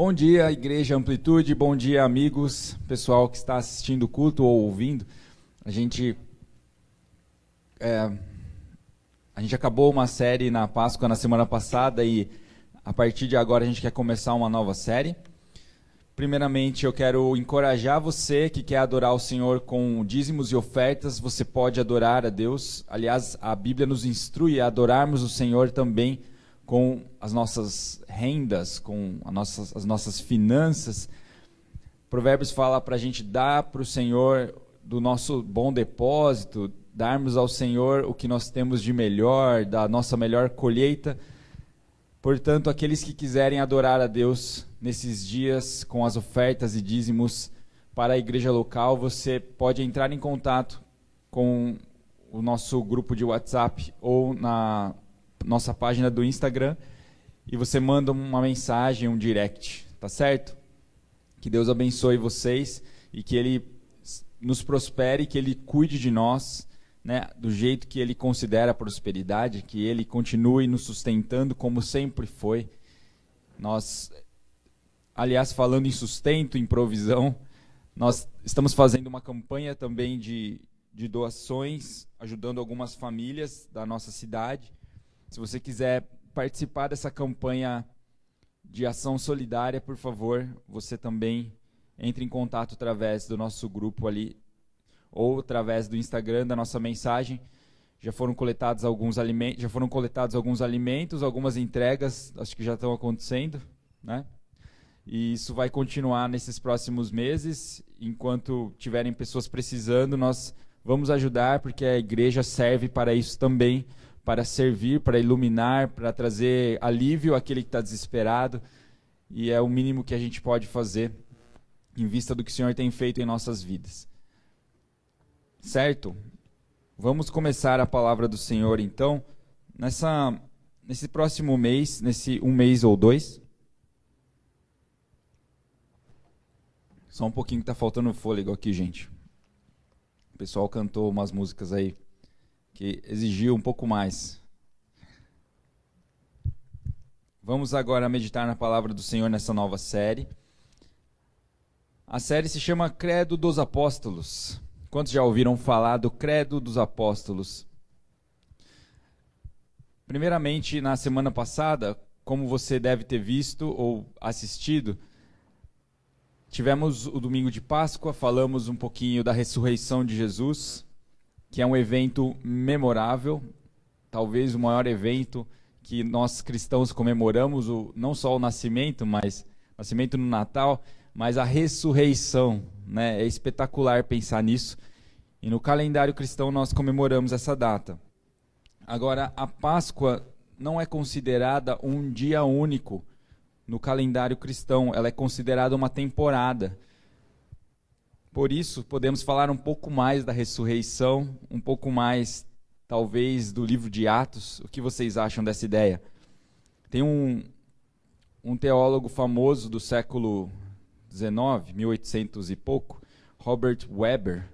Bom dia, Igreja Amplitude, bom dia, amigos, pessoal que está assistindo o culto ou ouvindo. A gente acabou uma série na Páscoa na semana passada e a partir de agora a gente quer começar uma nova série. Primeiramente, eu quero encorajar você que quer adorar o Senhor com dízimos e ofertas, você pode adorar a Deus. Aliás, a Bíblia nos instrui a adorarmos o Senhor também com as nossas rendas, com as nossas finanças. Provérbios fala para a gente dar para o Senhor do nosso bom depósito, darmos ao Senhor o que nós temos de melhor, da nossa melhor colheita. Portanto, aqueles que quiserem adorar a Deus nesses dias com as ofertas e dízimos para a igreja local, você pode entrar em contato com o nosso grupo de WhatsApp ou na nossa página do Instagram e você manda uma mensagem, um direct, tá certo? Que Deus abençoe vocês e que Ele nos prospere, que Ele cuide de nós, né, do jeito que Ele considera a prosperidade, que Ele continue nos sustentando como sempre foi. Nós, aliás, falando em sustento, em provisão, nós estamos fazendo uma campanha também de doações, ajudando algumas famílias da nossa cidade. Se você quiser participar dessa campanha de ação solidária, por favor, você também entre em contato através do nosso grupo ali, ou através do Instagram, da nossa mensagem. Já foram coletados alguns alimentos, algumas entregas, acho que já estão acontecendo, né? E isso vai continuar nesses próximos meses. Enquanto tiverem pessoas precisando, nós vamos ajudar, porque a igreja serve para isso também, para servir, para iluminar, para trazer alívio àquele que está desesperado. E é o mínimo que a gente pode fazer, em vista do que o Senhor tem feito em nossas vidas. Certo? Vamos começar a palavra do Senhor, então, nesse próximo mês, nesse um mês ou dois. Só um pouquinho que está faltando fôlego aqui, gente. O pessoal cantou umas músicas aí que exigiu um pouco mais. Vamos agora meditar na palavra do Senhor nessa nova série. A série se chama Credo dos Apóstolos. Quantos já ouviram falar do Credo dos Apóstolos? Primeiramente, na semana passada, como você deve ter visto ou assistido, tivemos o domingo de Páscoa, falamos um pouquinho da ressurreição de Jesus, que é um evento memorável, talvez o maior evento que nós cristãos comemoramos, não só o nascimento, mas o nascimento no Natal, mas a ressurreição, né? É espetacular pensar nisso. E no calendário cristão nós comemoramos essa data. Agora, a Páscoa não é considerada um dia único no calendário cristão, ela é considerada uma temporada. Por isso, podemos falar um pouco mais da ressurreição, um pouco mais, talvez, do livro de Atos. O que vocês acham dessa ideia? Tem um teólogo famoso do século XIX, 1800 e pouco, Robert Weber.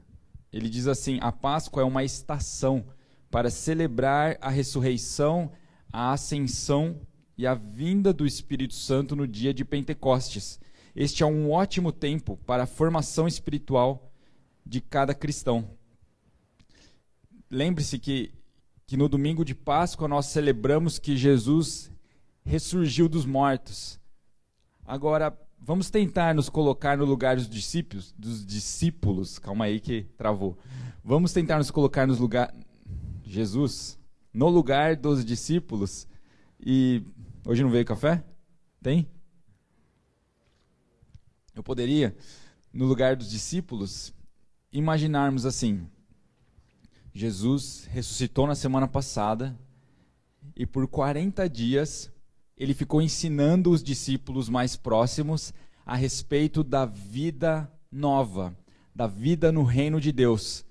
Ele diz assim: a Páscoa é uma estação para celebrar a ressurreição, a ascensão e a vinda do Espírito Santo no dia de Pentecostes. Este é um ótimo tempo para a formação espiritual de cada cristão. Lembre-se que no domingo de Páscoa nós celebramos que Jesus ressurgiu dos mortos. Agora, vamos tentar nos colocar no lugar dos discípulos. Calma aí que travou. Vamos tentar nos colocar no lugar dos discípulos. E hoje não veio café? Tem? Eu poderia, no lugar dos discípulos, imaginarmos assim: Jesus ressuscitou na semana passada e por 40 dias ele ficou ensinando os discípulos mais próximos a respeito da vida nova, da vida no reino de Deus.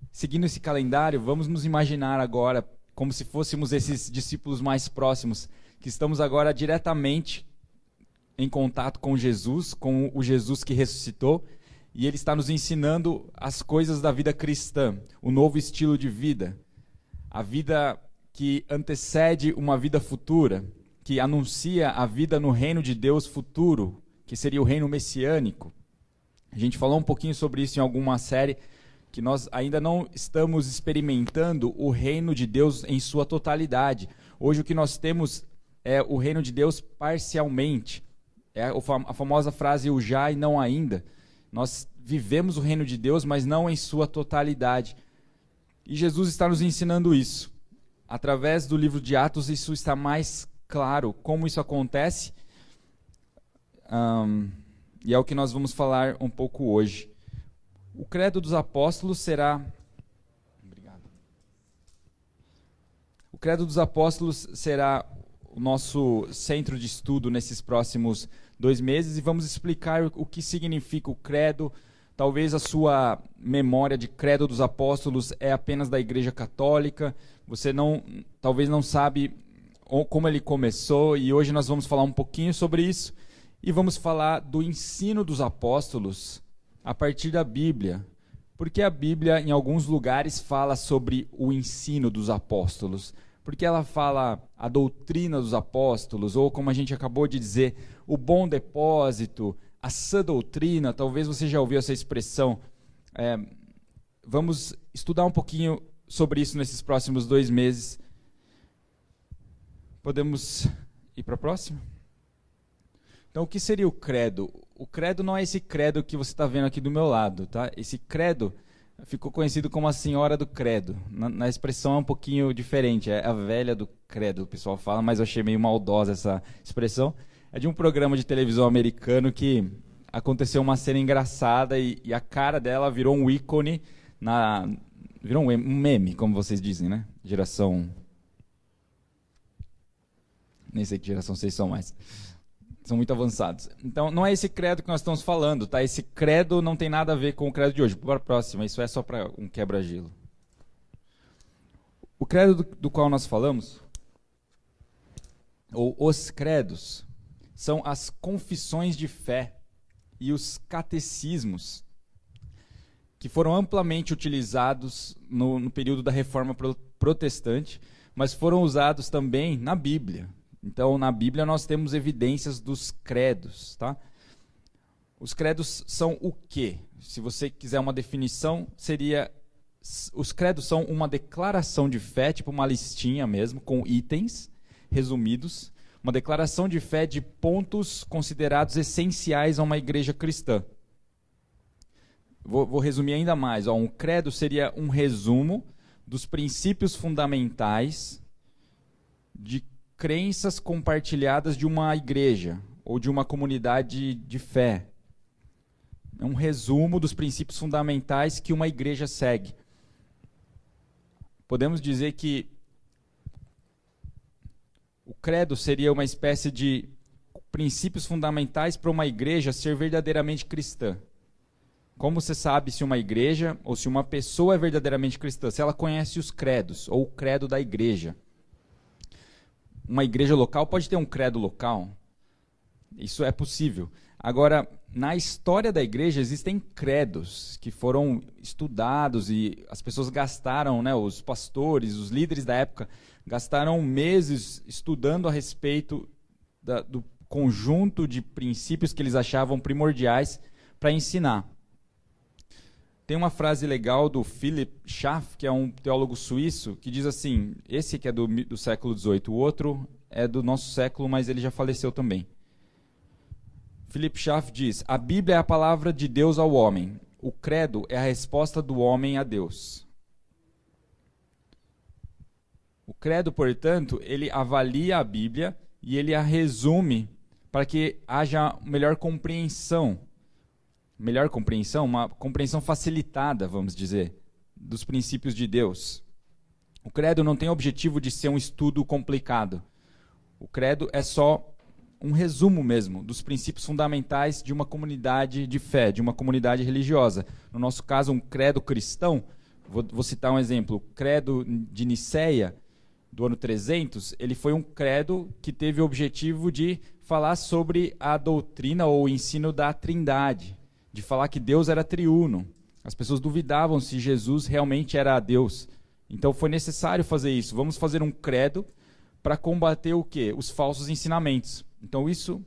Seguindo esse calendário, vamos nos imaginar agora como se fôssemos esses discípulos mais próximos, que estamos agora diretamente em contato com Jesus, com o Jesus que ressuscitou, e Ele está nos ensinando as coisas da vida cristã, o novo estilo de vida, a vida que antecede uma vida futura, que anuncia a vida no reino de Deus futuro, que seria o reino messiânico. A gente falou um pouquinho sobre isso em alguma série, que nós ainda não estamos experimentando o reino de Deus em sua totalidade. Hoje o que nós temos é o reino de Deus parcialmente. É a famosa frase o já e não ainda. Nós vivemos o reino de Deus, mas não em sua totalidade. E Jesus está nos ensinando isso. Através do livro de Atos, isso está mais claro como isso acontece. E é o que nós vamos falar um pouco hoje. O credo dos apóstolos será... Obrigado. O credo dos apóstolos será o nosso centro de estudo nesses próximos 2 meses e vamos explicar o que significa o credo. Talvez a sua memória de credo dos apóstolos é apenas da Igreja Católica. Você talvez não sabe como ele começou e hoje nós vamos falar um pouquinho sobre isso e vamos falar do ensino dos apóstolos a partir da Bíblia. Porque a Bíblia, em alguns lugares, fala sobre o ensino dos apóstolos. Porque ela fala a doutrina dos apóstolos, ou como a gente acabou de dizer, o bom depósito, a sã doutrina. Talvez você já ouviu essa expressão. Vamos estudar um pouquinho sobre isso nesses próximos 2 meses. Podemos ir para a próxima? Então, o que seria o credo? O credo não é esse credo que você está vendo aqui do meu lado, tá? Esse credo ficou conhecido como a senhora do credo. Na expressão é um pouquinho diferente, é a velha do credo, o pessoal fala, mas eu achei meio maldosa essa expressão. É de um programa de televisão americano que aconteceu uma cena engraçada e a cara dela virou um ícone, virou um meme, como vocês dizem, né? Geração... Nem sei que geração vocês são mais. São muito avançados. Então, não é esse credo que nós estamos falando, tá? Esse credo não tem nada a ver com o credo de hoje. Para a próxima, isso é só para um quebra-gelo. O credo do qual nós falamos, ou os credos, são as confissões de fé e os catecismos que foram amplamente utilizados no período da Reforma Protestante, mas foram usados também na Bíblia. Então, na Bíblia, nós temos evidências dos credos. Tá? Os credos são o quê? Se você quiser uma definição, seria... Os credos são uma declaração de fé, tipo uma listinha mesmo, com itens resumidos. Uma declaração de fé de pontos considerados essenciais a uma igreja cristã. Vou resumir ainda mais. Um credo seria um resumo dos princípios fundamentais de crenças compartilhadas de uma igreja ou de uma comunidade de fé. É um resumo dos princípios fundamentais que uma igreja segue. Podemos dizer que o credo seria uma espécie de princípios fundamentais para uma igreja ser verdadeiramente cristã. Como você sabe se uma igreja ou se uma pessoa é verdadeiramente cristã? Se ela conhece os credos ou o credo da igreja. Uma igreja local pode ter um credo local. Isso é possível. Agora, na história da igreja existem credos que foram estudados e as pessoas gastaram, né, os pastores, os líderes da época, gastaram meses estudando a respeito do conjunto de princípios que eles achavam primordiais para ensinar. Tem uma frase legal do Philip Schaff, que é um teólogo suíço, que diz assim, esse que é do século XVIII, o outro é do nosso século, mas ele já faleceu também. Philip Schaff diz, a Bíblia é a palavra de Deus ao homem, o credo é a resposta do homem a Deus. O credo, portanto, ele avalia a Bíblia e ele a resume para que haja melhor compreensão, uma compreensão facilitada, vamos dizer, dos princípios de Deus. O credo não tem o objetivo de ser um estudo complicado. O credo é só um resumo mesmo dos princípios fundamentais de uma comunidade de fé, de uma comunidade religiosa. No nosso caso, um credo cristão, vou citar um exemplo, o credo de Niceia, do ano 300, ele foi um credo que teve o objetivo de falar sobre a doutrina ou o ensino da Trindade, de falar que Deus era triuno. As pessoas duvidavam se Jesus realmente era Deus. Então foi necessário fazer isso. Vamos fazer um credo para combater o quê? Os falsos ensinamentos. Então isso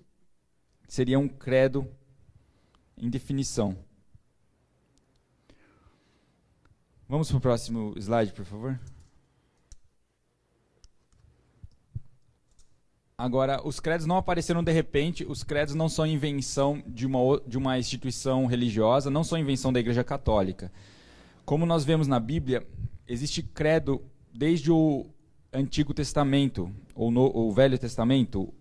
seria um credo em definição. Vamos para o próximo slide, por favor. Agora, os credos não apareceram de repente, os credos não são invenção de uma instituição religiosa, não são invenção da Igreja Católica. Como nós vemos na Bíblia, existe credo desde o Antigo Testamento, ou o Velho Testamento,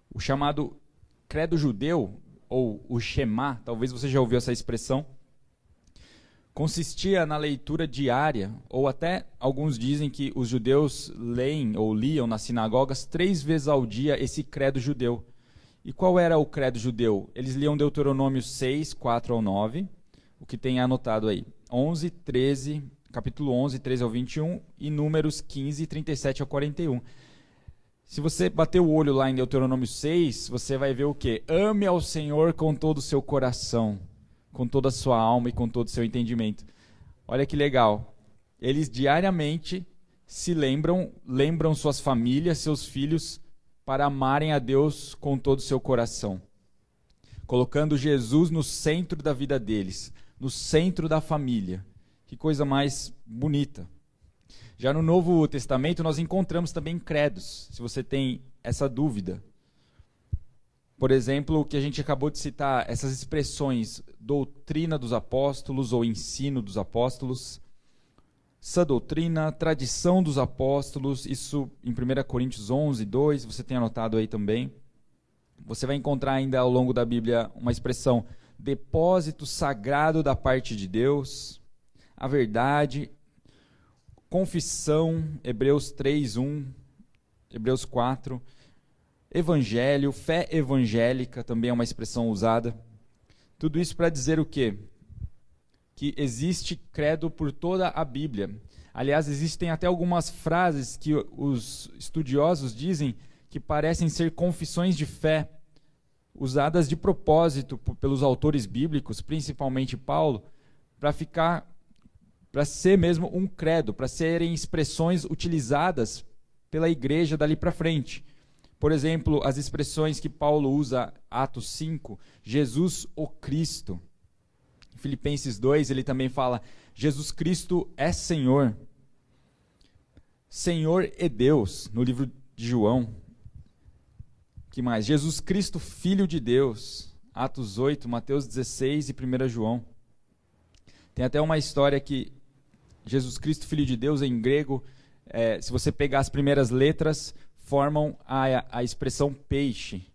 o chamado credo judeu, ou o Shema, talvez você já ouviu essa expressão, consistia na leitura diária, ou até alguns dizem que os judeus leem ou liam nas sinagogas 3 vezes ao dia esse credo judeu. E qual era o credo judeu? Eles liam Deuteronômio 6, 4 ao 9, o que tem anotado aí, 11, 13, capítulo 11, 13 ao 21, e Números 15, 37 ao 41. Se você bater o olho lá em Deuteronômio 6, você vai ver o quê? Ame ao Senhor com todo o seu coração, com toda a sua alma e com todo o seu entendimento. Olha que legal. Eles diariamente se lembram suas famílias, seus filhos, para amarem a Deus com todo o seu coração, colocando Jesus no centro da vida deles, no centro da família. Que coisa mais bonita. Já no Novo Testamento nós encontramos também credos, se você tem essa dúvida. Por exemplo, o que a gente acabou de citar, essas expressões doutrina dos apóstolos ou ensino dos apóstolos, sã doutrina, tradição dos apóstolos, isso em 1 Coríntios 11, 2, você tem anotado aí também. Você vai encontrar ainda ao longo da Bíblia uma expressão depósito sagrado da parte de Deus, a verdade, confissão, Hebreus 3, 1, Hebreus 4, evangelho, fé evangélica, também é uma expressão usada. Tudo isso para dizer o quê? Que existe credo por toda a Bíblia. Aliás, existem até algumas frases que os estudiosos dizem que parecem ser confissões de fé, usadas de propósito pelos autores bíblicos, principalmente Paulo, para ser mesmo um credo, para serem expressões utilizadas pela igreja dali para frente. Por exemplo, as expressões que Paulo usa, Atos 5, Jesus o Cristo. Em Filipenses 2, ele também fala, Jesus Cristo é Senhor. Senhor e Deus, no livro de João. Que mais? Jesus Cristo, Filho de Deus. Atos 8, Mateus 16 e 1 João. Tem até uma história que Jesus Cristo, Filho de Deus, em grego, se você pegar as primeiras letras, formam a expressão peixe,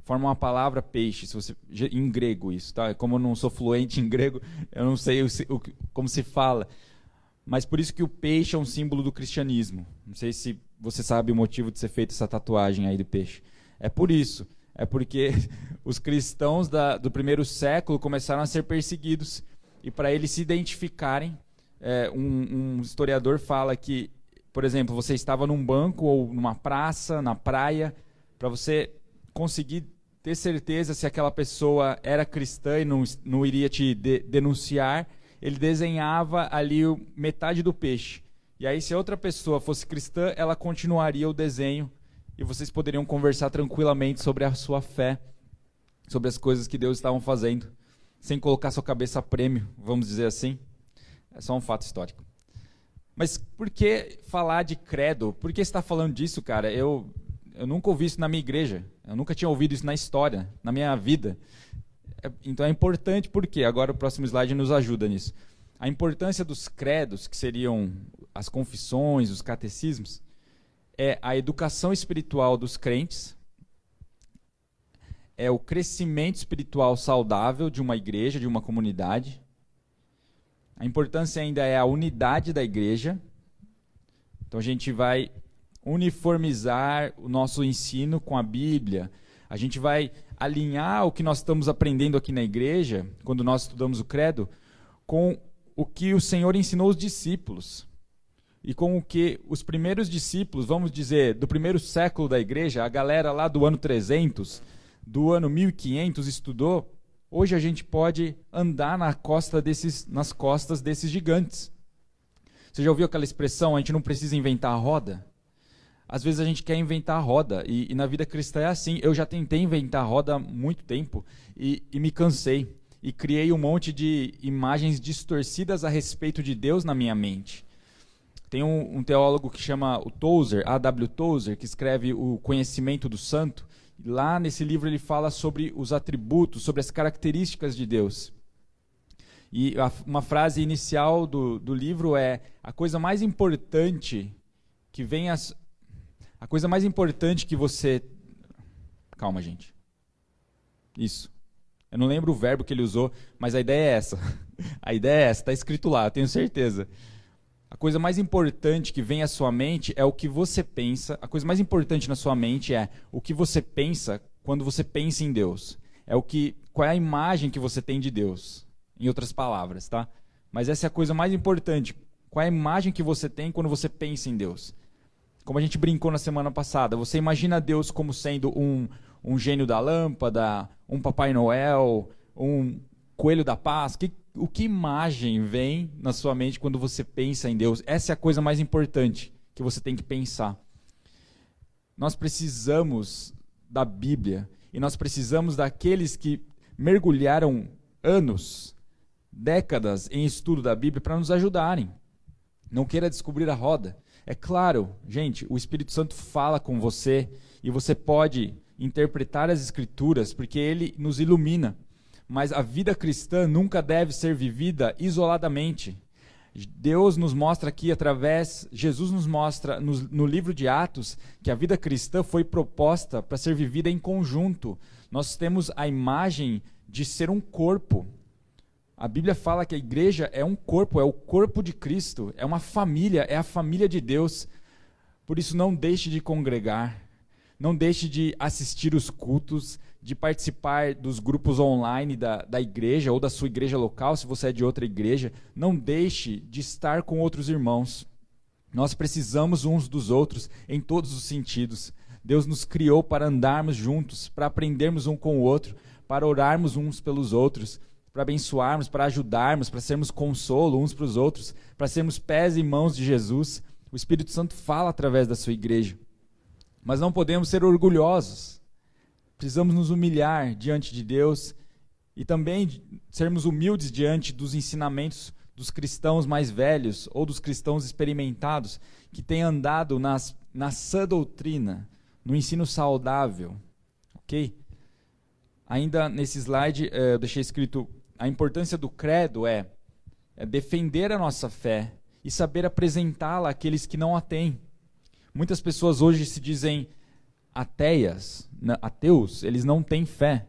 formam a palavra peixe, em grego isso, tá? Como eu não sou fluente em grego, eu não sei como se fala, mas por isso que o peixe é um símbolo do cristianismo. Não sei se você sabe o motivo de ser feita essa tatuagem aí do peixe. É por isso, é porque os cristãos do primeiro século começaram a ser perseguidos, e para eles se identificarem, um historiador fala que, por exemplo, você estava num banco ou numa praça, na praia, para você conseguir ter certeza se aquela pessoa era cristã e não iria te denunciar, ele desenhava ali metade do peixe. E aí, se a outra pessoa fosse cristã, ela continuaria o desenho e vocês poderiam conversar tranquilamente sobre a sua fé, sobre as coisas que Deus estava fazendo, sem colocar sua cabeça a prêmio, vamos dizer assim. É só um fato histórico. Mas por que falar de credo? Por que você está falando disso, cara? Eu nunca ouvi isso na minha igreja. Eu nunca tinha ouvido isso na história, na minha vida. Então é importante porque, agora o próximo slide nos ajuda nisso. A importância dos credos, que seriam as confissões, os catecismos, é a educação espiritual dos crentes, é o crescimento espiritual saudável de uma igreja, de uma comunidade. A importância ainda é a unidade da igreja. Então a gente vai uniformizar o nosso ensino com a Bíblia. A gente vai alinhar o que nós estamos aprendendo aqui na igreja, quando nós estudamos o credo, com o que o Senhor ensinou os discípulos. E com o que os primeiros discípulos, vamos dizer, do primeiro século da igreja, a galera lá do ano 300, do ano 1500 estudou. Hoje a gente pode andar nas costas desses gigantes. Você já ouviu aquela expressão, a gente não precisa inventar a roda? às vezes a gente quer inventar a roda, e na vida cristã é assim. Eu já tentei inventar a roda há muito tempo e me cansei. E criei um monte de imagens distorcidas a respeito de Deus na minha mente. Tem um teólogo que chama o Tozer, A.W. Tozer, que escreve O Conhecimento do Santo. Lá nesse livro ele fala sobre os atributos, sobre as características de Deus. E uma frase inicial do livro é: a coisa mais importante que vem a coisa mais importante que você... Calma, gente. Isso. Eu não lembro o verbo que ele usou, mas a ideia é essa. A ideia é essa, está escrito lá, eu tenho certeza. A coisa mais importante que vem à sua mente é o que você pensa. A coisa mais importante na sua mente é o que você pensa quando você pensa em Deus. Qual é a imagem que você tem de Deus, em outras palavras, tá? Mas essa é a coisa mais importante. Qual é a imagem que você tem quando você pensa em Deus? Como a gente brincou na semana passada, você imagina Deus como sendo um gênio da lâmpada, um Papai Noel, um coelho da paz? O que imagem vem na sua mente quando você pensa em Deus? Essa é a coisa mais importante que você tem que pensar. Nós precisamos da Bíblia e nós precisamos daqueles que mergulharam anos, décadas em estudo da Bíblia para nos ajudarem. Não queira descobrir a roda. É claro, gente, o Espírito Santo fala com você e você pode interpretar as Escrituras porque ele nos ilumina. Mas a vida cristã nunca deve ser vivida isoladamente. Deus nos mostra aqui Jesus nos mostra no livro de Atos que a vida cristã foi proposta para ser vivida em conjunto. Nós temos a imagem de ser um corpo. A Bíblia fala que a igreja é um corpo, é o corpo de Cristo, é uma família, é a família de Deus. Por isso não deixe de congregar, não deixe de assistir os cultos, de participar dos grupos online da igreja ou da sua igreja local, se você é de outra igreja. Não deixe de estar com outros irmãos. Nós precisamos uns dos outros em todos os sentidos. Deus nos criou para andarmos juntos, para aprendermos um com o outro, para orarmos uns pelos outros, para abençoarmos, para ajudarmos, para sermos consolo uns para os outros, para sermos pés e mãos de Jesus. O Espírito Santo fala através da sua igreja. Mas não podemos ser orgulhosos. Precisamos nos humilhar diante de Deus e também sermos humildes diante dos ensinamentos dos cristãos mais velhos ou dos cristãos experimentados que têm andado na sã doutrina, no ensino saudável. Ok? Ainda nesse slide eu deixei escrito: a importância do credo é defender a nossa fé e saber apresentá-la àqueles que não a têm. Muitas pessoas hoje se dizem ateus, eles não têm fé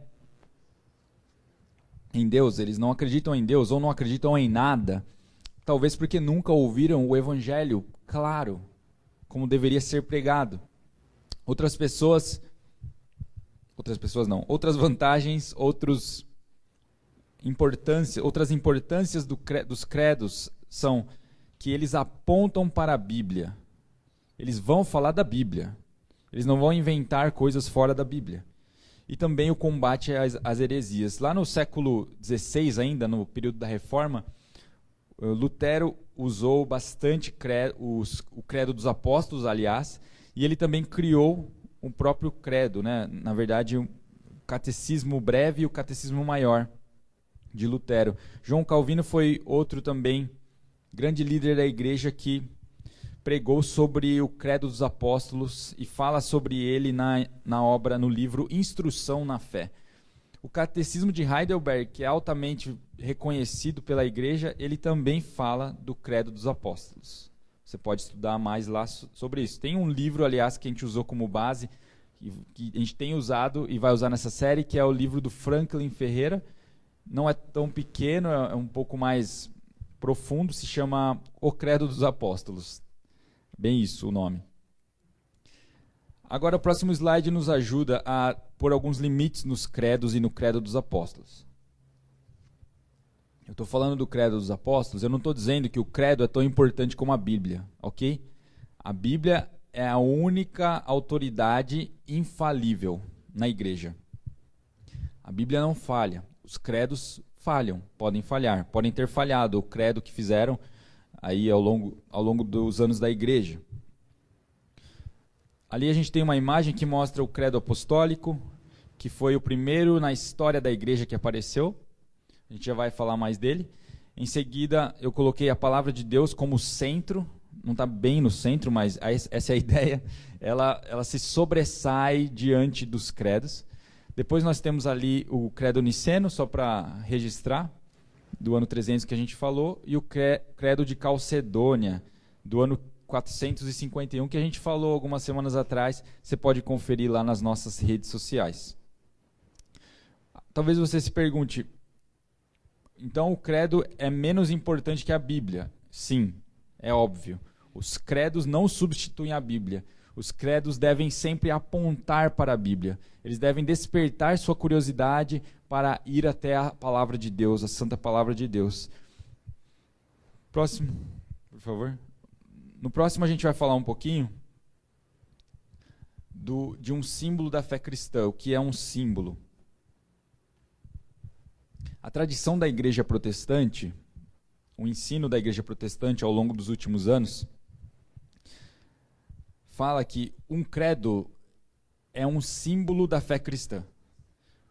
em Deus, eles não acreditam em Deus ou não acreditam em nada, talvez porque nunca ouviram o evangelho claro, como deveria ser pregado. Outras vantagens, outras importâncias dos credos são que eles apontam para a Bíblia. Eles vão falar da Bíblia. Eles não vão inventar coisas fora da Bíblia. E também o combate às heresias. Lá no século XVI, ainda no período da Reforma, Lutero usou bastante o credo dos apóstolos, aliás, e ele também criou o próprio credo, né? Na verdade, o catecismo breve e o catecismo maior de Lutero. João Calvino foi outro também grande líder da igreja que pregou sobre o credo dos apóstolos e fala sobre ele no livro Instrução na Fé. O catecismo de Heidelberg, que é altamente reconhecido pela igreja, ele também fala do credo dos apóstolos. Você pode estudar mais lá sobre isso. Tem um livro, aliás, que a gente usou como base, que a gente tem usado e vai usar nessa série, que é o livro do Franklin Ferreira. Não é tão pequeno, é um pouco mais profundo, se chama O Credo dos Apóstolos. Bem isso o nome. Agora o próximo slide nos ajuda a pôr alguns limites nos credos e no credo dos apóstolos. Eu estou falando do credo dos apóstolos, eu não estou dizendo que o credo é tão importante como a Bíblia, ok? A Bíblia é a única autoridade infalível na igreja. A Bíblia não falha. Os credos falham, podem falhar, podem ter falhado o credo que fizeram aí ao longo dos anos da igreja. Ali a gente tem uma imagem que mostra o credo apostólico, que foi o primeiro na história da igreja que apareceu. A gente já vai falar mais dele. Em seguida, eu coloquei a palavra de Deus como centro. Não está bem no centro, mas essa é a ideia. Ela se sobressai diante dos credos. Depois nós temos ali o credo niceno, só para registrar, do ano 300 que a gente falou, e o credo de Calcedônia, do ano 451, que a gente falou algumas semanas atrás. Você pode conferir lá nas nossas redes sociais. Talvez você se pergunte, então o credo é menos importante que a Bíblia? Sim, é óbvio. Os credos não substituem a Bíblia. Os credos devem sempre apontar para a Bíblia. Eles devem despertar sua curiosidade para ir até a palavra de Deus, a santa palavra de Deus. Próximo, por favor. No próximo a gente vai falar um pouquinho de um símbolo da fé cristã. O que é um símbolo? A tradição da igreja protestante, o ensino da igreja protestante ao longo dos últimos anos, fala que um credo é um símbolo da fé cristã.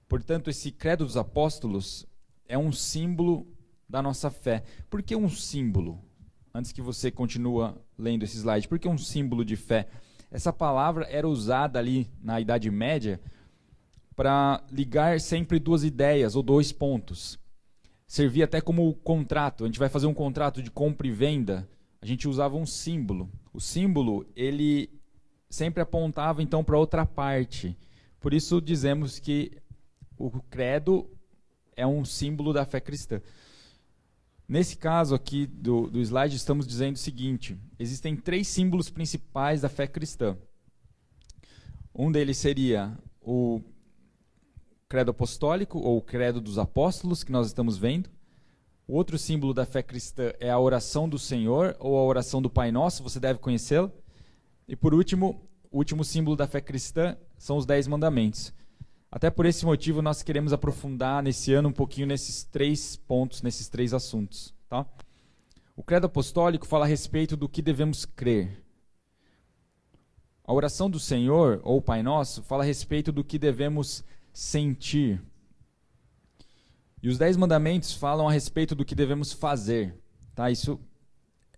Portanto, esse credo dos apóstolos é um símbolo da nossa fé. Por que um símbolo? Antes que você continue lendo esse slide, por que um símbolo de fé? Essa palavra era usada ali na Idade Média para ligar sempre duas ideias ou dois pontos. Servia até como contrato. A gente vai fazer um contrato de compra e venda. A gente usava um símbolo. O símbolo, ele sempre apontava então para outra parte. Por isso dizemos que o credo é um símbolo da fé cristã. Nesse caso aqui do slide, estamos dizendo o seguinte: existem três símbolos principais da fé cristã. Um deles seria o credo apostólico, ou o credo dos apóstolos, que nós estamos vendo. O outro símbolo da fé cristã é a oração do Senhor, ou a oração do Pai Nosso, você deve conhecê-la. E por último, o último símbolo da fé cristã são os 10 mandamentos. Até por esse motivo, nós queremos aprofundar nesse ano um pouquinho nesses três pontos, nesses três assuntos. Tá? O credo apostólico fala a respeito do que devemos crer. A oração do Senhor, ou Pai Nosso, fala a respeito do que devemos sentir. E os 10 mandamentos falam a respeito do que devemos fazer. Tá? Isso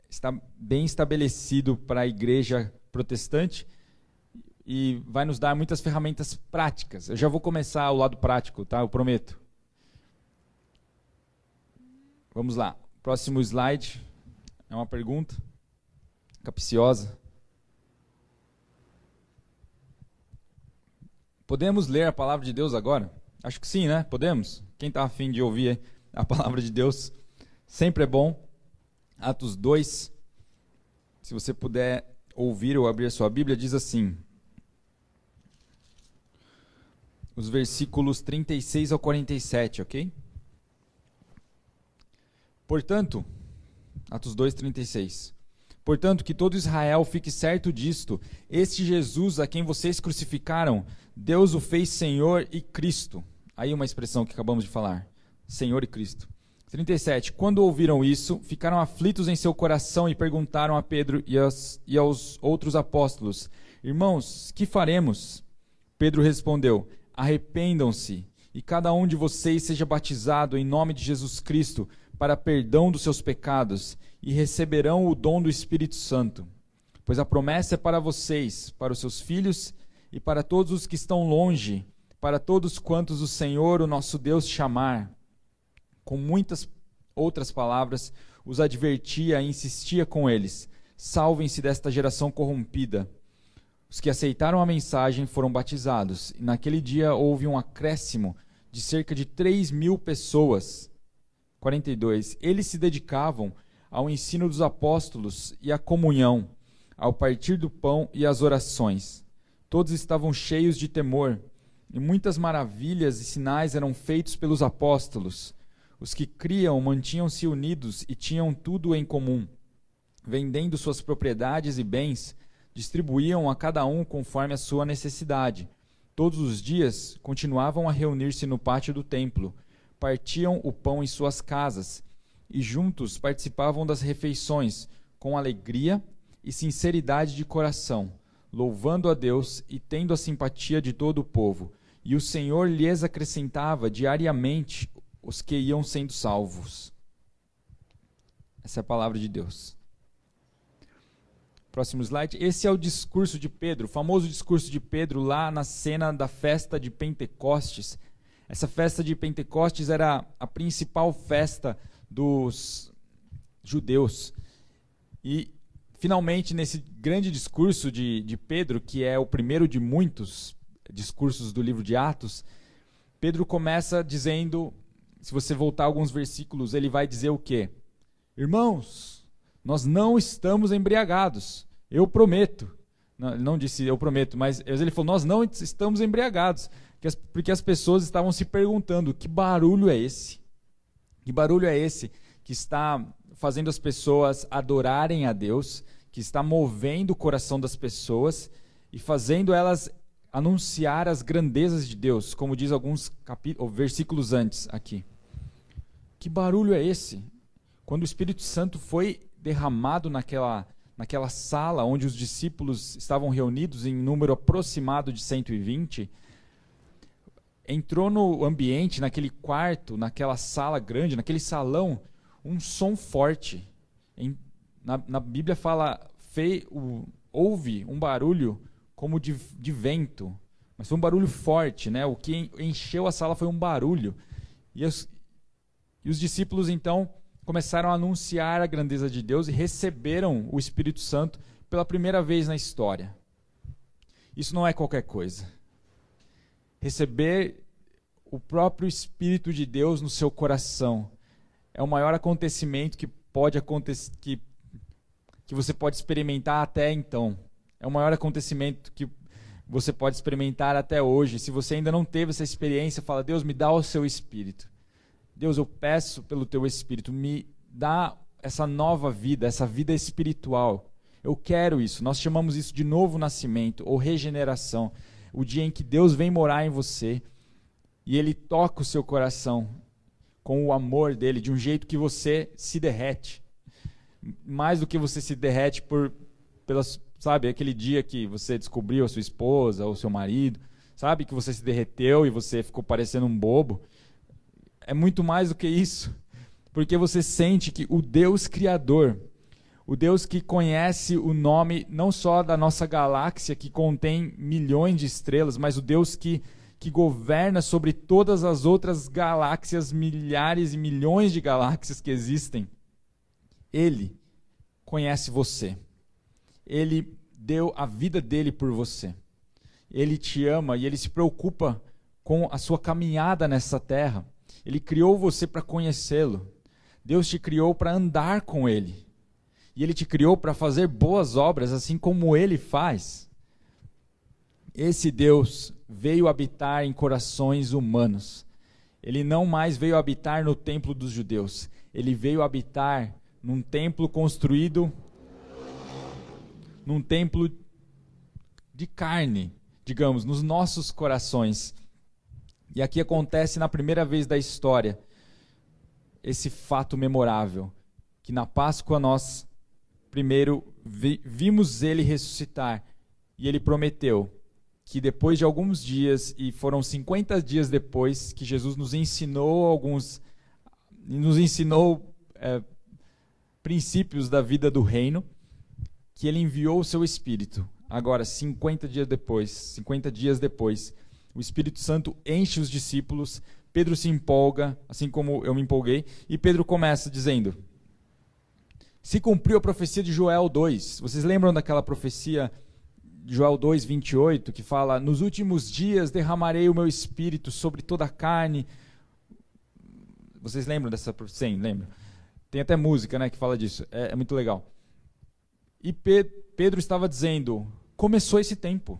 está bem estabelecido para a igreja protestante e vai nos dar muitas ferramentas práticas. Eu já vou começar o lado prático, tá? Eu prometo. Vamos lá. Próximo slide é uma pergunta capciosa. Podemos ler a palavra de Deus agora? Acho que sim, né? Podemos? Quem está afim de ouvir a palavra de Deus sempre é bom. Atos 2, se você puder ouvir ou abrir a sua Bíblia, diz assim: os versículos 36 ao 47, ok? Portanto, Atos 2, 36. Portanto, que todo Israel fique certo disto: este Jesus a quem vocês crucificaram, Deus o fez Senhor e Cristo. Aí uma expressão que acabamos de falar: Senhor e Cristo. 37. Quando ouviram isso, ficaram aflitos em seu coração e perguntaram a Pedro e aos outros apóstolos: Irmãos, que faremos? Pedro respondeu: Arrependam-se, e cada um de vocês seja batizado em nome de Jesus Cristo para perdão dos seus pecados, e receberão o dom do Espírito Santo. Pois a promessa é para vocês, para os seus filhos e para todos os que estão longe, para todos quantos o Senhor, o nosso Deus, chamar. Com muitas outras palavras, os advertia e insistia com eles: salvem-se desta geração corrompida. Os que aceitaram a mensagem foram batizados, e naquele dia houve um acréscimo de cerca de 3.000 pessoas. 42. Eles se dedicavam ao ensino dos apóstolos e à comunhão, ao partir do pão e às orações. Todos estavam cheios de temor, e muitas maravilhas e sinais eram feitos pelos apóstolos. Os que criam mantinham-se unidos e tinham tudo em comum. Vendendo suas propriedades e bens, distribuíam a cada um conforme a sua necessidade. Todos os dias continuavam a reunir-se no pátio do templo, partiam o pão em suas casas e juntos participavam das refeições com alegria e sinceridade de coração, louvando a Deus e tendo a simpatia de todo o povo. E o Senhor lhes acrescentava diariamente os que iam sendo salvos. Essa é a palavra de Deus. Próximo slide. Esse é o discurso de Pedro, o famoso discurso de Pedro lá na cena da festa de Pentecostes. Essa festa de Pentecostes era a principal festa dos judeus. E, finalmente, nesse grande discurso de Pedro, que é o primeiro de muitos discursos do livro de Atos, Pedro começa dizendo, se você voltar alguns versículos, ele vai dizer o quê? Irmãos, nós não estamos embriagados, eu prometo. Não, ele não disse eu prometo, mas ele falou, nós não estamos embriagados, porque as pessoas estavam se perguntando, que barulho é esse? Que barulho é esse que está fazendo as pessoas adorarem a Deus, que está movendo o coração das pessoas e fazendo elas anunciar as grandezas de Deus, como diz alguns versículos antes aqui. Que barulho é esse? Quando o Espírito Santo foi derramado naquela sala onde os discípulos estavam reunidos em número aproximado de 120, entrou no ambiente, naquele quarto, naquela sala grande, naquele salão, um som forte. Na Bíblia fala, houve um barulho como de vento, mas foi um barulho forte, né? O que encheu a sala foi um barulho. E os discípulos, então, começaram a anunciar a grandeza de Deus e receberam o Espírito Santo pela primeira vez na história. Isso não é qualquer coisa. Receber o próprio Espírito de Deus no seu coração é o maior acontecimento que pode acontecer, que você pode experimentar até então. É o maior acontecimento que você pode experimentar até hoje. Se você ainda não teve essa experiência, fala, Deus, me dá o seu Espírito. Deus, eu peço pelo teu Espírito, me dá essa nova vida, essa vida espiritual. Eu quero isso. Nós chamamos isso de novo nascimento ou regeneração. O dia em que Deus vem morar em você e Ele toca o seu coração com o amor dEle, de um jeito que você se derrete. Mais do que você se derrete sabe, aquele dia que você descobriu a sua esposa ou seu marido, sabe, que você se derreteu e você ficou parecendo um bobo. É muito mais do que isso, porque você sente que o Deus Criador, o Deus que conhece o nome não só da nossa galáxia, que contém milhões de estrelas, mas o Deus que governa sobre todas as outras galáxias, milhares e milhões de galáxias que existem, Ele conhece você. Ele deu a vida dele por você. Ele te ama e Ele se preocupa com a sua caminhada nessa terra. Ele criou você para conhecê-lo. Deus te criou para andar com Ele. E Ele te criou para fazer boas obras, assim como Ele faz. Esse Deus veio habitar em corações humanos. Ele não mais veio habitar no templo dos judeus. Ele veio habitar num templo construído, num templo de carne, digamos, nos nossos corações. E aqui acontece na primeira vez da história esse fato memorável, que na Páscoa nós primeiro vimos Ele ressuscitar, e Ele prometeu que depois de alguns dias, e foram 50 dias depois, que Jesus nos ensinou princípios da vida do reino, que Ele enviou o seu Espírito. Agora, 50 dias depois, o Espírito Santo enche os discípulos, Pedro se empolga, assim como eu me empolguei, e Pedro começa dizendo, se cumpriu a profecia de Joel 2, vocês lembram daquela profecia de Joel 2, 28, que fala, nos últimos dias derramarei o meu Espírito sobre toda a carne. Vocês lembram dessa profecia? Sim, lembram. Tem até música, né, que fala disso, é muito legal. E Pedro estava dizendo, começou esse tempo.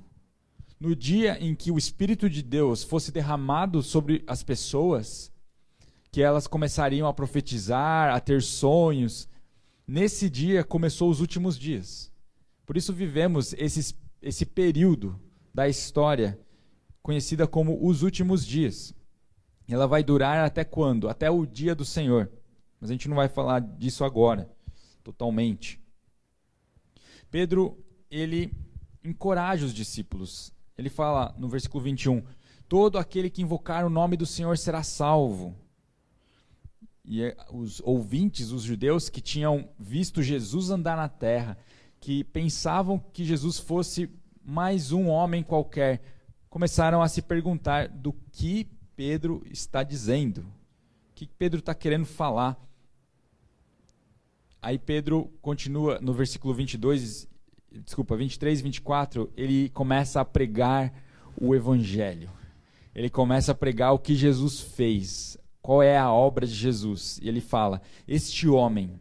No dia em que o Espírito de Deus fosse derramado sobre as pessoas, que elas começariam a profetizar, a ter sonhos, nesse dia começou os últimos dias. Por isso vivemos esse período da história conhecida como os últimos dias. Ela vai durar até quando? Até o dia do Senhor. Mas a gente não vai falar disso agora, totalmente. Pedro, ele encoraja os discípulos. Ele fala no versículo 21, todo aquele que invocar o nome do Senhor será salvo. E os ouvintes, os judeus que tinham visto Jesus andar na terra, que pensavam que Jesus fosse mais um homem qualquer, começaram a se perguntar do que Pedro está dizendo, o que Pedro está querendo falar. Aí Pedro continua no versículo 23 e 24, ele começa a pregar o evangelho. Ele começa a pregar o que Jesus fez, qual é a obra de Jesus. E ele fala, este homem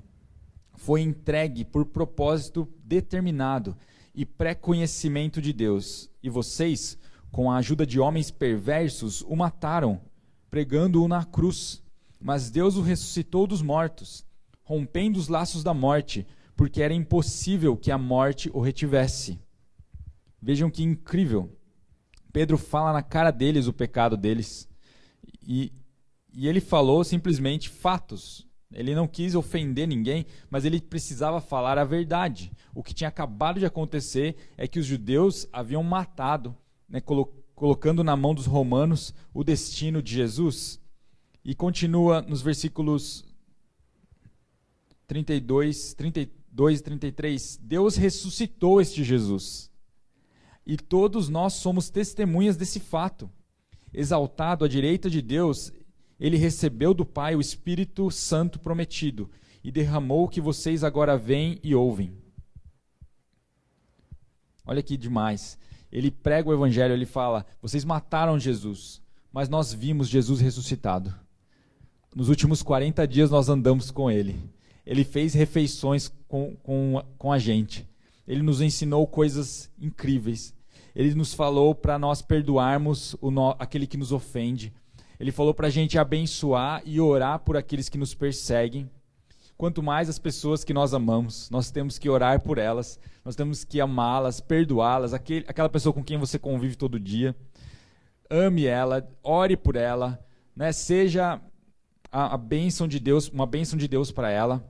foi entregue por propósito determinado e pré-conhecimento de Deus. E vocês, com a ajuda de homens perversos, o mataram, pregando-o na cruz. Mas Deus o ressuscitou dos mortos, rompendo os laços da morte, porque era impossível que a morte o retivesse. Vejam que incrível. Pedro fala na cara deles o pecado deles. E ele falou simplesmente fatos. Ele não quis ofender ninguém, mas ele precisava falar a verdade. O que tinha acabado de acontecer é que os judeus haviam matado, né, colocando na mão dos romanos o destino de Jesus. E continua nos versículos 32 e 33. Deus ressuscitou este Jesus. E todos nós somos testemunhas desse fato. Exaltado à direita de Deus, ele recebeu do Pai o Espírito Santo prometido e derramou o que vocês agora veem e ouvem. Olha que demais. Ele prega o evangelho, ele fala, vocês mataram Jesus, mas nós vimos Jesus ressuscitado. Nos últimos 40 dias nós andamos com ele. Ele fez refeições com a gente. Ele nos ensinou coisas incríveis. Ele nos falou para nós perdoarmos aquele que nos ofende. Ele falou para a gente abençoar e orar por aqueles que nos perseguem. Quanto mais as pessoas que nós amamos, nós temos que orar por elas, nós temos que amá-las, perdoá-las, aquela pessoa com quem você convive todo dia. Ame ela, ore por ela, né? Seja a bênção de Deus, uma bênção de Deus para ela.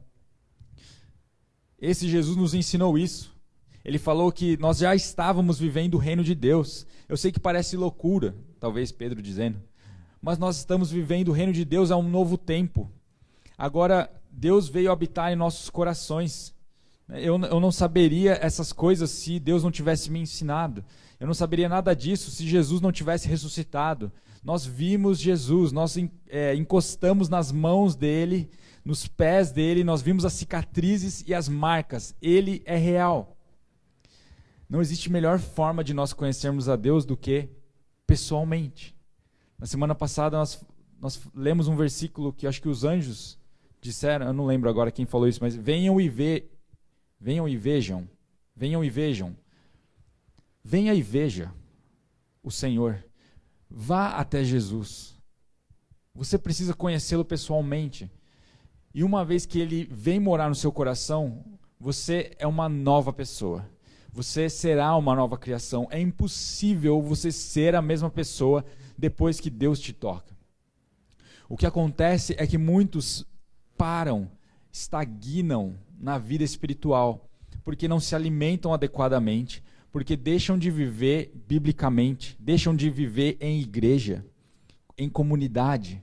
Esse Jesus nos ensinou isso. Ele falou que nós já estávamos vivendo o reino de Deus. Eu sei que parece loucura, talvez Pedro dizendo, mas nós estamos vivendo o reino de Deus há um novo tempo. Agora, Deus veio habitar em nossos corações. Eu não saberia essas coisas se Deus não tivesse me ensinado. Eu não saberia nada disso se Jesus não tivesse ressuscitado. Nós vimos Jesus, nós encostamos nas mãos dele, nos pés dele, nós vimos as cicatrizes e as marcas. Ele é real. Não existe melhor forma de nós conhecermos a Deus do que pessoalmente. Na semana passada nós lemos um versículo que acho que os anjos disseram, eu não lembro agora quem falou isso, mas venham e vejam. Venha e veja o Senhor. Vá até Jesus. Você precisa conhecê-lo pessoalmente. E uma vez que ele vem morar no seu coração, você é uma nova pessoa. Você será uma nova criação. É impossível você ser a mesma pessoa depois que Deus te toca. O que acontece é que muitos param, estagnam na vida espiritual, porque não se alimentam adequadamente, porque deixam de viver biblicamente, deixam de viver em igreja, em comunidade,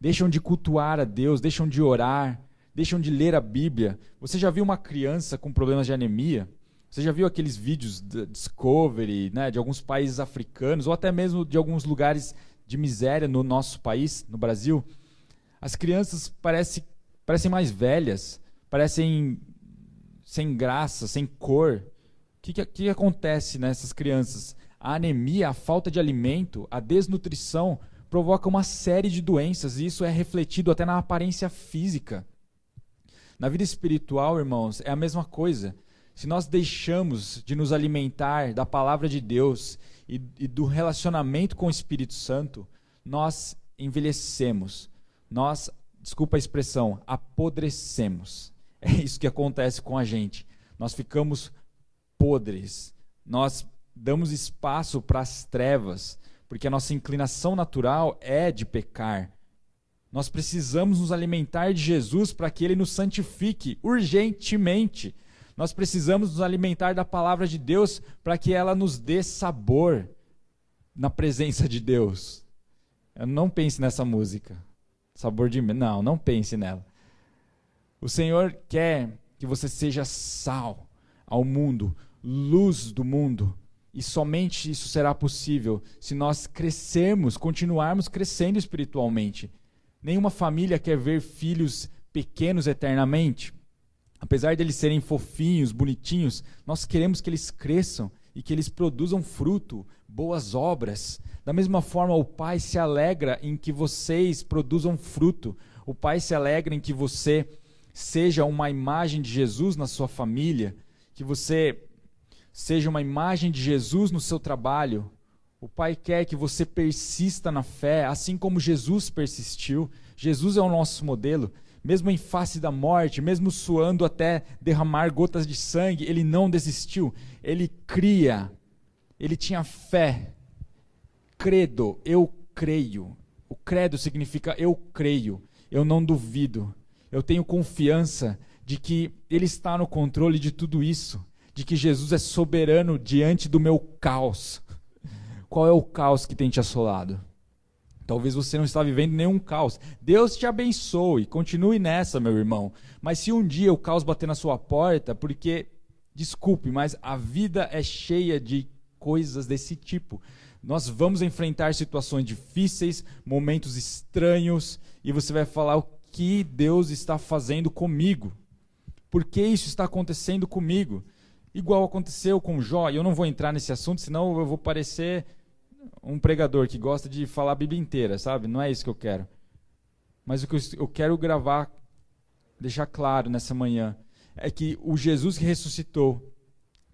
deixam de cultuar a Deus, deixam de orar, deixam de ler a Bíblia. Você já viu uma criança com problemas de anemia? Você já viu aqueles vídeos da Discovery, né, de alguns países africanos, ou até mesmo de alguns lugares de miséria no nosso país, no Brasil? As crianças parecem mais velhas, parecem sem graça, sem cor. O que acontece nessas crianças? A anemia, a falta de alimento, a desnutrição provoca uma série de doenças, e isso é refletido até na aparência física. Na vida espiritual, irmãos, é a mesma coisa. Se nós deixamos de nos alimentar da palavra de Deus e do relacionamento com o Espírito Santo, nós envelhecemos. Nós, desculpa a expressão, apodrecemos. É isso que acontece com a gente. Nós ficamos podres. Nós damos espaço para as trevas, porque a nossa inclinação natural é de pecar. Nós precisamos nos alimentar de Jesus para que Ele nos santifique urgentemente. Nós precisamos nos alimentar da palavra de Deus para que ela nos dê sabor na presença de Deus. Não pense nessa música. Sabor de... Não pense nela. O Senhor quer que você seja sal ao mundo, luz do mundo. E somente isso será possível se nós crescermos, continuarmos crescendo espiritualmente. Nenhuma família quer ver filhos pequenos eternamente. Apesar de eles serem fofinhos, bonitinhos, nós queremos que eles cresçam e que eles produzam fruto, boas obras. Da mesma forma, o Pai se alegra em que vocês produzam fruto. O Pai se alegra em que você seja uma imagem de Jesus na sua família, que você seja uma imagem de Jesus no seu trabalho. O Pai quer que você persista na fé, assim como Jesus persistiu. Jesus é o nosso modelo. Mesmo em face da morte, mesmo suando até derramar gotas de sangue, ele não desistiu. Ele cria, ele tinha fé. Credo, eu creio. O credo significa eu creio, eu não duvido. Eu tenho confiança de que ele está no controle de tudo isso, de que Jesus é soberano diante do meu caos. Qual é o caos que tem te assolado? Talvez você não está vivendo nenhum caos. Deus te abençoe, continue nessa, meu irmão. Mas se um dia o caos bater na sua porta, porque, desculpe, mas a vida é cheia de coisas desse tipo. Nós vamos enfrentar situações difíceis, momentos estranhos, e você vai falar: o que Deus está fazendo comigo? Por que isso está acontecendo comigo? Igual aconteceu com Jó, e eu não vou entrar nesse assunto, senão eu vou parecer um pregador que gosta de falar a Bíblia inteira, sabe? Não é isso que eu quero. Mas o que eu quero gravar, deixar claro nessa manhã, é que o Jesus que ressuscitou,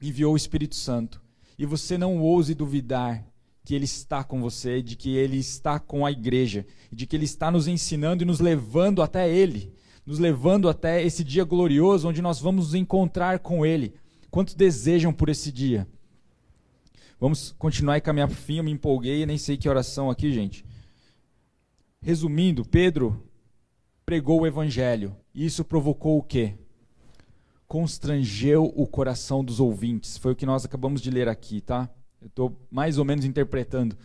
enviou o Espírito Santo, e você não ouse duvidar que Ele está com você, de que Ele está com a igreja, de que Ele está nos ensinando e nos levando até Ele, nos levando até esse dia glorioso, onde nós vamos nos encontrar com Ele. Quantos desejam por esse dia? Vamos continuar e caminhar para o fim. Eu me empolguei, nem sei que oração aqui, gente. Resumindo, Pedro pregou o evangelho. E isso provocou o quê? Constrangeu o coração dos ouvintes. Foi o que nós acabamos de ler aqui, tá? Eu estou mais ou menos interpretando.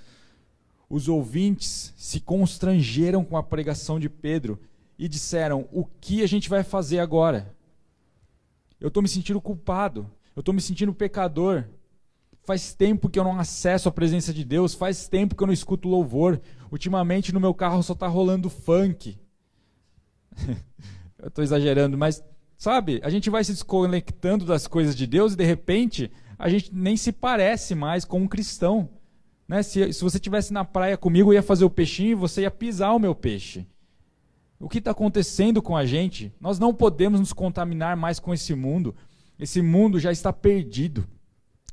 Os ouvintes se constrangeram com a pregação de Pedro e disseram: o que a gente vai fazer agora? Eu estou me sentindo culpado. Eu estou me sentindo pecador. Faz tempo que eu não acesso a presença de Deus, faz tempo que eu não escuto louvor. Ultimamente no meu carro só está rolando funk. Eu estou exagerando, mas sabe, a gente vai se desconectando das coisas de Deus e de repente a gente nem se parece mais com um cristão. Né? Se você estivesse na praia comigo, eu ia fazer o peixinho e você ia pisar o meu peixe. O que está acontecendo com a gente? Nós não podemos nos contaminar mais com esse mundo. Esse mundo já está perdido.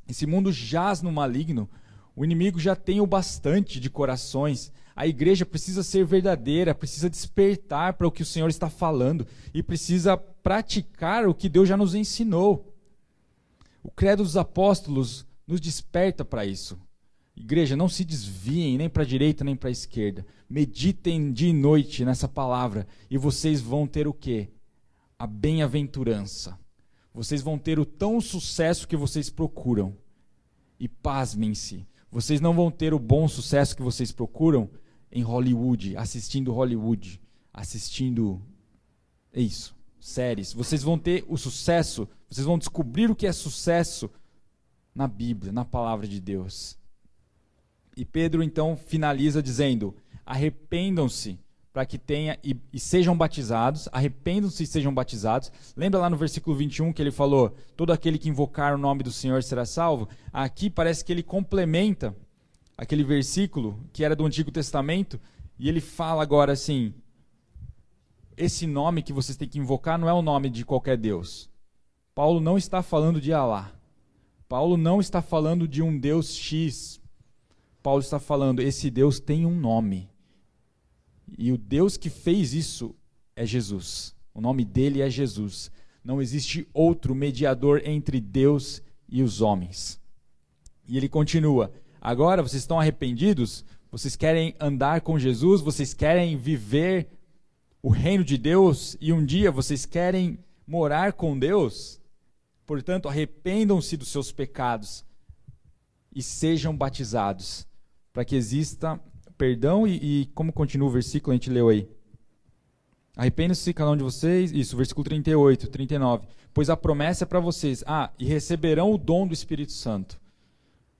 Esse mundo jaz no maligno. O inimigo já tem o bastante de corações. A igreja precisa ser verdadeira, precisa despertar para o que o Senhor está falando e precisa praticar o que Deus já nos ensinou. O credo dos apóstolos nos desperta para isso. Igreja, não se desviem nem para a direita nem para a esquerda. Meditem dia e noite nessa palavra e vocês vão ter o quê? A bem-aventurança. Vocês vão ter o tão sucesso que vocês procuram. E pasmem-se, vocês não vão ter o bom sucesso que vocês procuram em Hollywood, assistindo isso, séries. Vocês vão ter o sucesso, vocês vão descobrir o que é sucesso na Bíblia, na palavra de Deus. E Pedro então finaliza dizendo: arrependam-se para que tenha e sejam batizados, arrependam-se e sejam batizados. Lembra lá no versículo 21 que ele falou: todo aquele que invocar o nome do Senhor será salvo? Aqui parece que ele complementa aquele versículo que era do Antigo Testamento, e ele fala agora assim: esse nome que vocês têm que invocar não é o nome de qualquer Deus. Paulo não está falando de Alá. Paulo não está falando de um Deus X. Paulo está falando: esse Deus tem um nome. E o Deus que fez isso é Jesus. O nome dele é Jesus. Não existe outro mediador entre Deus e os homens. E ele continua: agora vocês estão arrependidos? Vocês querem andar com Jesus? Vocês querem viver o reino de Deus? E um dia vocês querem morar com Deus? Portanto, arrependam-se dos seus pecados e sejam batizados, para que exista perdão e como continua o versículo, a gente leu aí. Arrependam-se cada um de vocês, isso, versículo 38, 39. Pois a promessa é para vocês, e receberão o dom do Espírito Santo.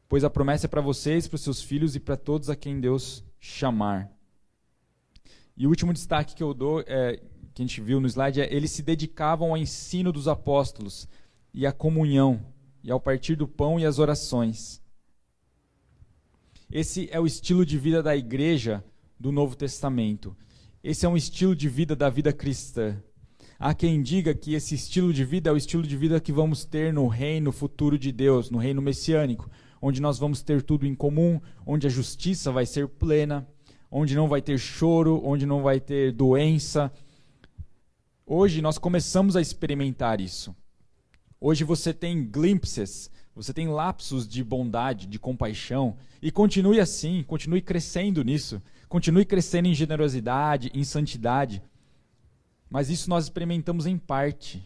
Pois a promessa é para vocês, para os seus filhos e para todos a quem Deus chamar. E o último destaque que eu dou, que a gente viu no slide, eles se dedicavam ao ensino dos apóstolos e à comunhão, e ao partir do pão e às orações. Esse é o estilo de vida da igreja do Novo Testamento. Esse é um estilo de vida da vida cristã. Há quem diga que esse estilo de vida é o estilo de vida que vamos ter no reino futuro de Deus, no reino messiânico, onde nós vamos ter tudo em comum, onde a justiça vai ser plena, onde não vai ter choro, onde não vai ter doença. Hoje nós começamos a experimentar isso. Hoje você tem glimpses, você tem lapsos de bondade, de compaixão, e continue assim, continue crescendo nisso, continue crescendo em generosidade, em santidade. Mas isso nós experimentamos em parte.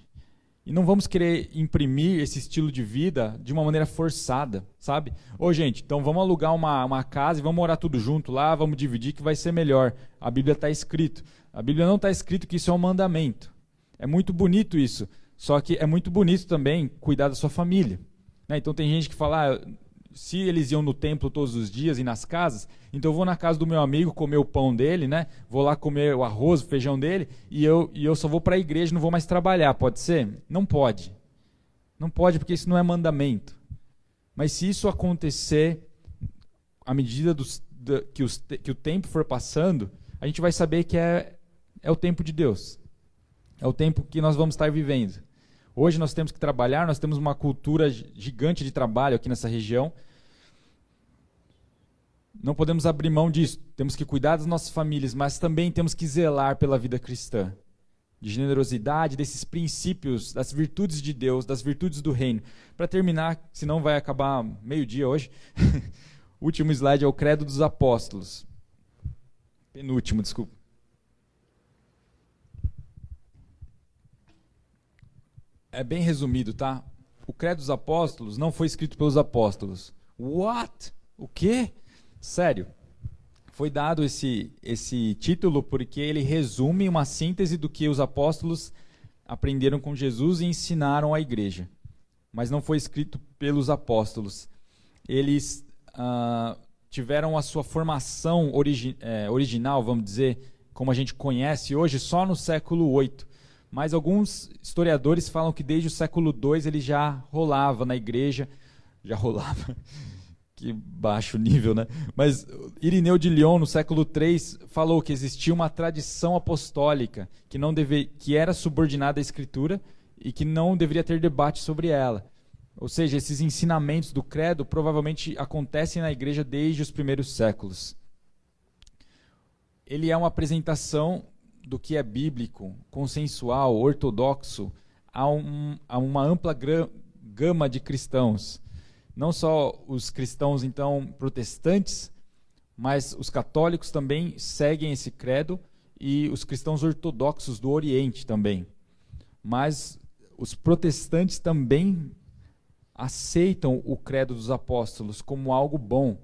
E não vamos querer imprimir esse estilo de vida de uma maneira forçada, sabe? Gente, então vamos alugar uma casa e vamos morar tudo junto lá, vamos dividir que vai ser melhor. A Bíblia está escrito. A Bíblia não está escrito que isso é um mandamento. É muito bonito isso, só que é muito bonito também cuidar da sua família. Né? Então tem gente que fala, se eles iam no templo todos os dias e nas casas, então eu vou na casa do meu amigo comer o pão dele, né? Vou lá comer o arroz, o feijão dele, e eu só vou para a igreja e não vou mais trabalhar, pode ser? Não pode. Não pode, porque isso não é mandamento. Mas se isso acontecer, à medida que o tempo for passando, a gente vai saber que é o tempo de Deus. É o tempo que nós vamos estar vivendo. Hoje nós temos que trabalhar, nós temos uma cultura gigante de trabalho aqui nessa região. Não podemos abrir mão disso. Temos que cuidar das nossas famílias, mas também temos que zelar pela vida cristã. De generosidade, desses princípios, das virtudes de Deus, das virtudes do reino. Para terminar, senão vai acabar meio-dia hoje, o último slide é o Credo dos Apóstolos. Penúltimo, desculpa. É bem resumido, tá? O Credo dos Apóstolos não foi escrito pelos apóstolos. What? O quê? Sério. Foi dado esse título porque ele resume uma síntese do que os apóstolos aprenderam com Jesus e ensinaram à igreja. Mas não foi escrito pelos apóstolos. Eles tiveram a sua formação original, vamos dizer, como a gente conhece hoje, só no século VIII. Mas alguns historiadores falam que desde o século II ele já rolava na igreja. Já rolava, que baixo nível, né? Mas Irineu de Lyon, no século III, falou que existia uma tradição apostólica que era subordinada à Escritura e que não deveria ter debate sobre ela. Ou seja, esses ensinamentos do credo provavelmente acontecem na igreja desde os primeiros séculos. Ele é uma apresentação do que é bíblico, consensual, ortodoxo, a uma ampla gama de cristãos. Não só os cristãos, então, protestantes, mas os católicos também seguem esse credo e os cristãos ortodoxos do Oriente também. Mas os protestantes também aceitam o credo dos apóstolos como algo bom.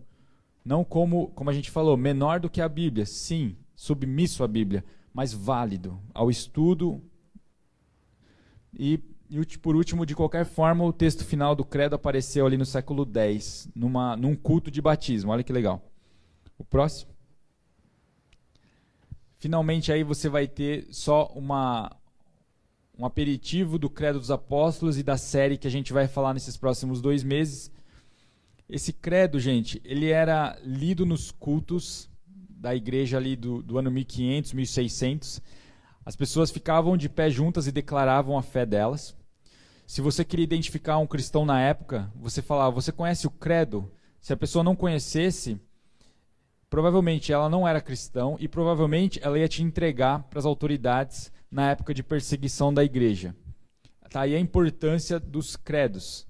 Não como a gente falou, menor do que a Bíblia, sim, submisso à Bíblia, mas válido ao estudo. E por último, de qualquer forma, o texto final do credo apareceu ali no século X, num culto de batismo. Olha que legal. O próximo. Finalmente, aí você vai ter só um aperitivo do credo dos apóstolos e da série que a gente vai falar nesses próximos 2 meses. Esse credo, gente, ele era lido nos cultos da igreja ali do ano 1500, 1600, as pessoas ficavam de pé juntas e declaravam a fé delas. Se você queria identificar um cristão na época, você falava, você conhece o credo? Se a pessoa não conhecesse, provavelmente ela não era cristão e provavelmente ela ia te entregar para as autoridades na época de perseguição da igreja. Tá aí a importância dos credos.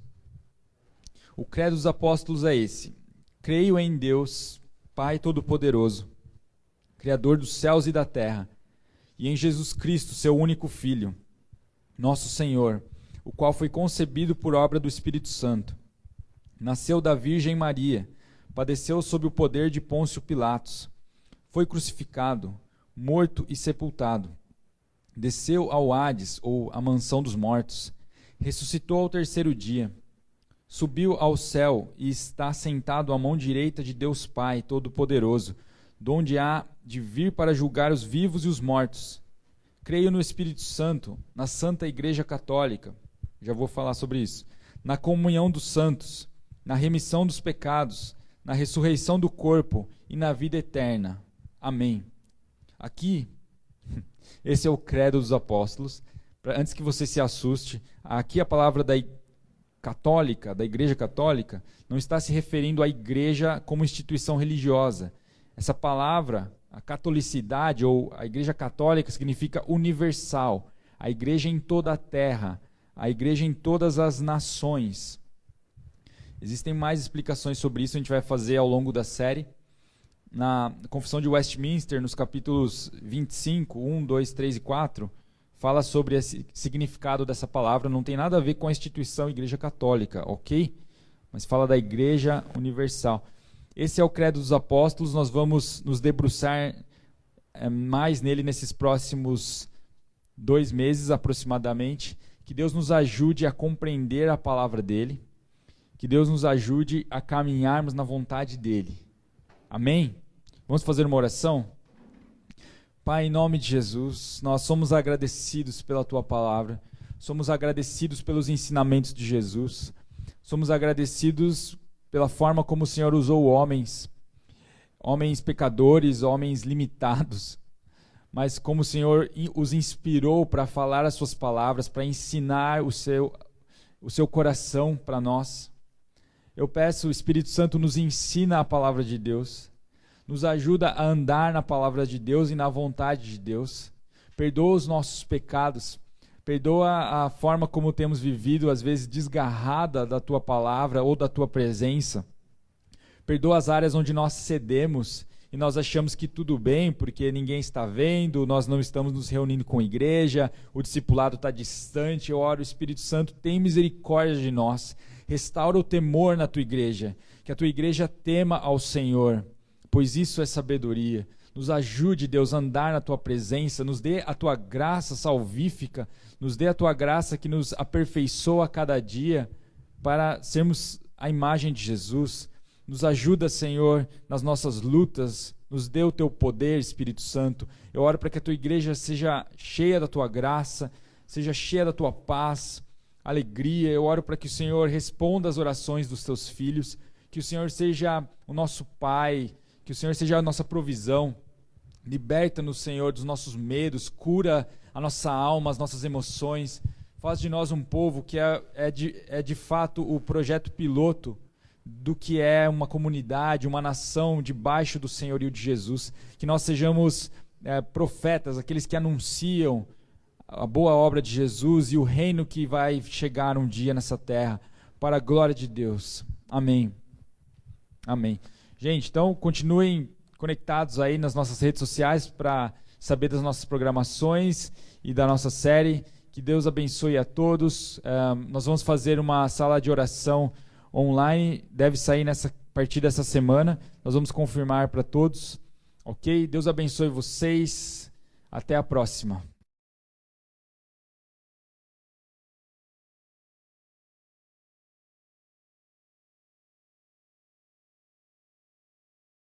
O credo dos apóstolos é esse: creio em Deus, Pai Todo-Poderoso, Criador dos céus e da terra, e em Jesus Cristo, seu único Filho, nosso Senhor, o qual foi concebido por obra do Espírito Santo. Nasceu da Virgem Maria, padeceu sob o poder de Pôncio Pilatos, foi crucificado, morto e sepultado. Desceu ao Hades, ou a mansão dos mortos, ressuscitou ao terceiro dia, subiu ao céu e está sentado à mão direita de Deus Pai Todo-Poderoso, donde há de vir para julgar os vivos e os mortos. Creio no Espírito Santo, na Santa Igreja Católica, já vou falar sobre isso, na comunhão dos santos, na remissão dos pecados, na ressurreição do corpo e na vida eterna. Amém. Aqui, esse é o credo dos apóstolos. Antes que você se assuste, aqui a palavra da Igreja Católica, não está se referindo à igreja como instituição religiosa. Essa palavra, a catolicidade ou a Igreja Católica, significa universal, a igreja em toda a terra, a igreja em todas as nações. Existem mais explicações sobre isso, a gente vai fazer ao longo da série. Na Confissão de Westminster, nos capítulos 25, 1, 2, 3 e 4, fala sobre esse significado dessa palavra. Não tem nada a ver com a instituição Igreja Católica, ok? Mas fala da Igreja Universal. Esse é o credo dos apóstolos, nós vamos nos debruçar mais nele nesses próximos 2 meses aproximadamente. Que Deus nos ajude a compreender a palavra dele, que Deus nos ajude a caminharmos na vontade dele. Amém? Vamos fazer uma oração? Pai, em nome de Jesus, nós somos agradecidos pela Tua palavra, somos agradecidos pelos ensinamentos de Jesus, somos agradecidos pela forma como o Senhor usou homens pecadores, homens limitados, mas como o Senhor os inspirou para falar as Suas palavras, para ensinar o seu coração para nós. Eu peço, o Espírito Santo nos ensina a palavra de Deus, nos ajuda a andar na palavra de Deus e na vontade de Deus. Perdoa os nossos pecados, perdoa a forma como temos vivido, às vezes desgarrada da Tua palavra ou da Tua presença. Perdoa as áreas onde nós cedemos e nós achamos que tudo bem, porque ninguém está vendo, nós não estamos nos reunindo com a igreja, o discipulado está distante. Eu oro, Espírito Santo, tem misericórdia de nós, restaura o temor na Tua igreja, que a Tua igreja tema ao Senhor, pois isso é sabedoria. Nos ajude, Deus, a andar na Tua presença, nos dê a Tua graça salvífica, nos dê a Tua graça que nos aperfeiçoa a cada dia para sermos a imagem de Jesus. Nos ajuda, Senhor, nas nossas lutas, nos dê o Teu poder, Espírito Santo. Eu oro para que a Tua igreja seja cheia da Tua graça, seja cheia da Tua paz, alegria. Eu oro para que o Senhor responda às orações dos Teus filhos, que o Senhor seja o nosso Pai, que o Senhor seja a nossa provisão. Liberta-nos, Senhor, dos nossos medos, cura a nossa alma, as nossas emoções. Faz de nós um povo que é de fato o projeto piloto do que é uma comunidade, uma nação debaixo do senhorio de Jesus. Que nós sejamos profetas, aqueles que anunciam a boa obra de Jesus e o reino que vai chegar um dia nessa terra, para a glória de Deus. Amém. Amém. Gente, então continuem conectados aí nas nossas redes sociais para saber das nossas programações e da nossa série. Que Deus abençoe a todos. Nós vamos fazer uma sala de oração online, deve sair a partir dessa semana. Nós vamos confirmar para todos. Ok? Deus abençoe vocês. Até a próxima.